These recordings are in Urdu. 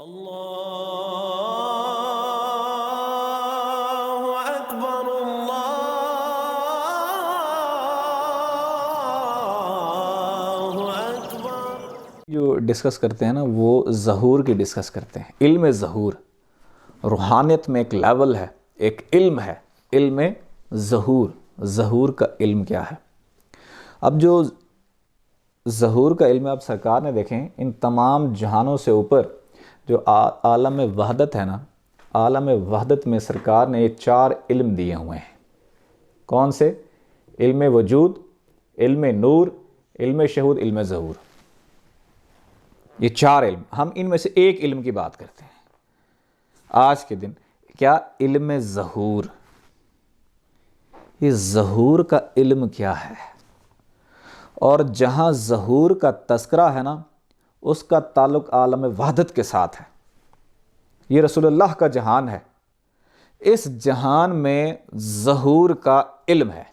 اللہ اکبر اللہ اکبر۔ جو ڈسکس کرتے ہیں نا وہ ظہور کی ڈسکس کرتے ہیں، علم ظہور۔ روحانیت میں ایک لیول ہے، ایک علم ہے، علم ظہور۔ ظہور کا علم کیا ہے؟ اب جو ظہور کا علم ہے، اب سرکار نے دیکھیں ان تمام جہانوں سے اوپر جو عالم وحدت ہے نا، عالم وحدت میں سرکار نے یہ 4 علم دیے ہوئے ہیں۔ کون سے؟ علم وجود، علم نور، علم شہود، علم ظہور۔ یہ 4 علم، ہم ان میں سے ایک علم کی بات کرتے ہیں آج کے دن۔ کیا؟ علم ظہور۔ یہ ظہور کا علم کیا ہے؟ اور جہاں ظہور کا تذکرہ ہے نا، اس کا تعلق عالم وحدت کے ساتھ ہے۔ یہ رسول اللہ کا جہان ہے، اس جہان میں ظہور کا علم ہے۔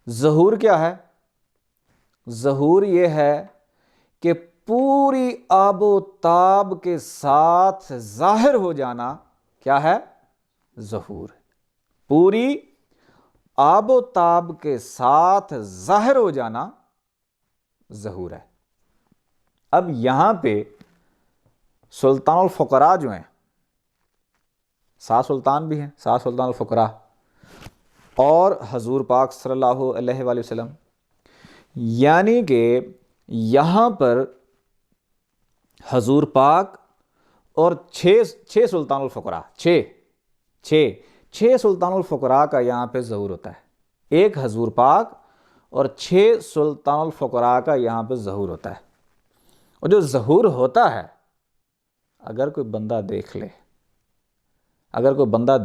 ظہور کیا ہے؟ ظہور یہ ہے کہ پوری آب و تاب کے ساتھ ظاہر ہو جانا۔ کیا ہے؟ ظہور۔ پوری آب و تاب کے ساتھ ظاہر ہو جانا ظہور ہے۔ اب یہاں پہ سلطان الفقراء جو ہیں، 7 سلطان بھی ہیں، 7 سلطان الفقراء، اور حضور پاک صلی اللہ علیہ وآلہ وسلم، یعنی کہ یہاں پر حضور پاک اور 6 سلطان الفقراء، 6 سلطان الفقراء کا یہاں پہ ظہور ہوتا ہے۔ ایک حضور پاک اور 6 سلطان الفقراء کا یہاں پہ ظہور ہوتا ہے۔ اور جو ظہور ہوتا ہے، اگر کوئی بندہ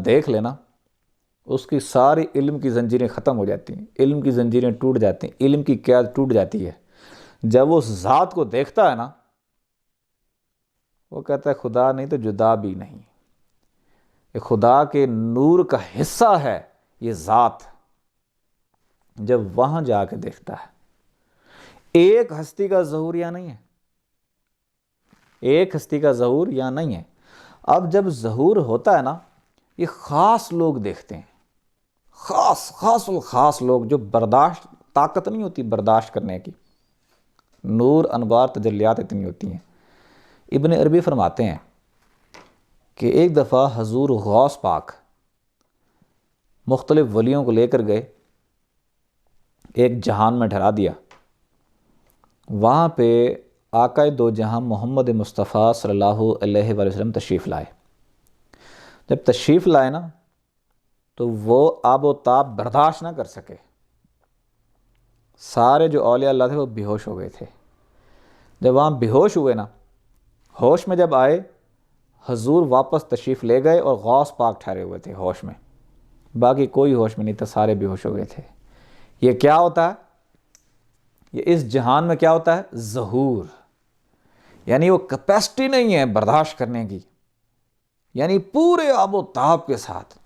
دیکھ لے نا، اس کی ساری علم کی زنجیریں ختم ہو جاتی ہیں، علم کی زنجیریں ٹوٹ جاتی ہیں، علم کی قید ٹوٹ جاتی ہے۔ جب وہ اس ذات کو دیکھتا ہے نا، وہ کہتا ہے خدا نہیں تو جدا بھی نہیں۔ یہ خدا کے نور کا حصہ ہے یہ ذات۔ جب وہاں جا کے دیکھتا ہے، ایک ہستی کا ظہور یا نہیں ہے، ایک ہستی کا ظہور یا نہیں ہے۔ اب جب ظہور ہوتا ہے نا، یہ خاص لوگ دیکھتے ہیں، خاص لوگ، جو طاقت نہیں ہوتی برداشت کرنے کی، نور انوار تجلیات اتنی ہوتی ہیں۔ ابن عربی فرماتے ہیں کہ ایک دفعہ حضور غوث پاک مختلف ولیوں کو لے کر گئے، ایک جہان میں ٹھہرا دیا۔ وہاں پہ آقا دو جہاں محمد مصطفیٰ صلی اللہ علیہ وآلہ وسلم تشریف لائے۔ جب تشریف لائے نا، تو وہ آب و تاب برداشت نہ کر سکے۔ سارے جو اولیاء اللہ تھے وہ بے ہوش ہو گئے تھے۔ جب وہاں بے ہوش ہوئے نا، ہوش میں جب آئے، حضور واپس تشریف لے گئے اور غوث پاک ٹھہرے ہوئے تھے ہوش میں۔ باقی کوئی ہوش میں نہیں تھا، سارے بے ہوش ہو گئے تھے۔ یہ کیا ہوتا ہے؟ یہ اس جہان میں کیا ہوتا ہے؟ ظہور۔ یعنی وہ کیپیسٹی نہیں ہے برداشت کرنے کی، یعنی پورے آب و تاب کے ساتھ،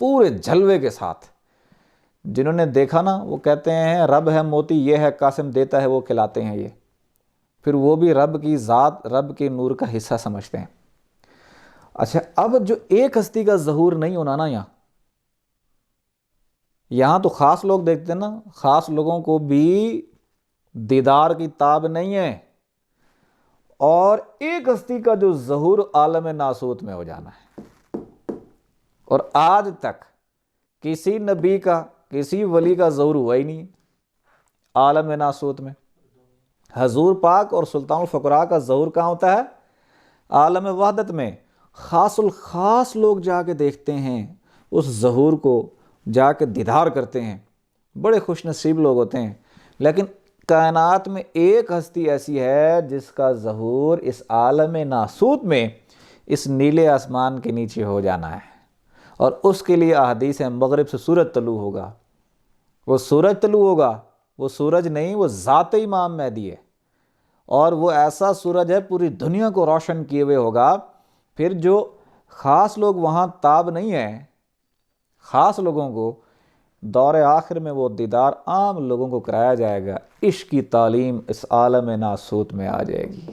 پورے جلوے کے ساتھ۔ جنہوں نے دیکھا نا، وہ کہتے ہیں رب ہے موتی یہ ہے قاسم، دیتا ہے وہ کھلاتے ہیں یہ۔ پھر وہ بھی رب کی ذات، رب کے نور کا حصہ سمجھتے ہیں۔ اچھا، اب جو ایک ہستی کا ظہور نہیں ہونا نا، یہاں تو خاص لوگ دیکھتے ہیں نا، خاص لوگوں کو بھی دیدار کی تاب نہیں ہے۔ اور ایک ہستی کا جو ظہور عالم ناسوت میں ہو جانا ہے۔ اور آج تک کسی نبی کا، کسی ولی کا ظہور ہوا ہی نہیں عالم ناسوت میں۔ حضور پاک اور سلطان الفقراء کا ظہور کہاں ہوتا ہے؟ عالم وحدت میں۔ خاص الخاص لوگ جا کے دیکھتے ہیں اس ظہور کو، جا کے دیدار کرتے ہیں، بڑے خوش نصیب لوگ ہوتے ہیں۔ لیکن کائنات میں ایک ہستی ایسی ہے جس کا ظہور اس عالم ناسوت میں، اس نیلے آسمان کے نیچے ہو جانا ہے۔ اور اس کے لیے احادیث ہے، مغرب سے سورج طلوع ہوگا۔ وہ سورج طلوع ہوگا، وہ سورج نہیں، وہ ذات امام مہدی ہے۔ اور وہ ایسا سورج ہے پوری دنیا کو روشن کیے ہوئے ہوگا۔ پھر جو خاص لوگ وہاں تاب نہیں ہیں، خاص لوگوں کو دور آخر میں وہ دیدار عام لوگوں کو کرایا جائے گا۔ عشق کی تعلیم اس عالم ناسوت میں آ جائے گی۔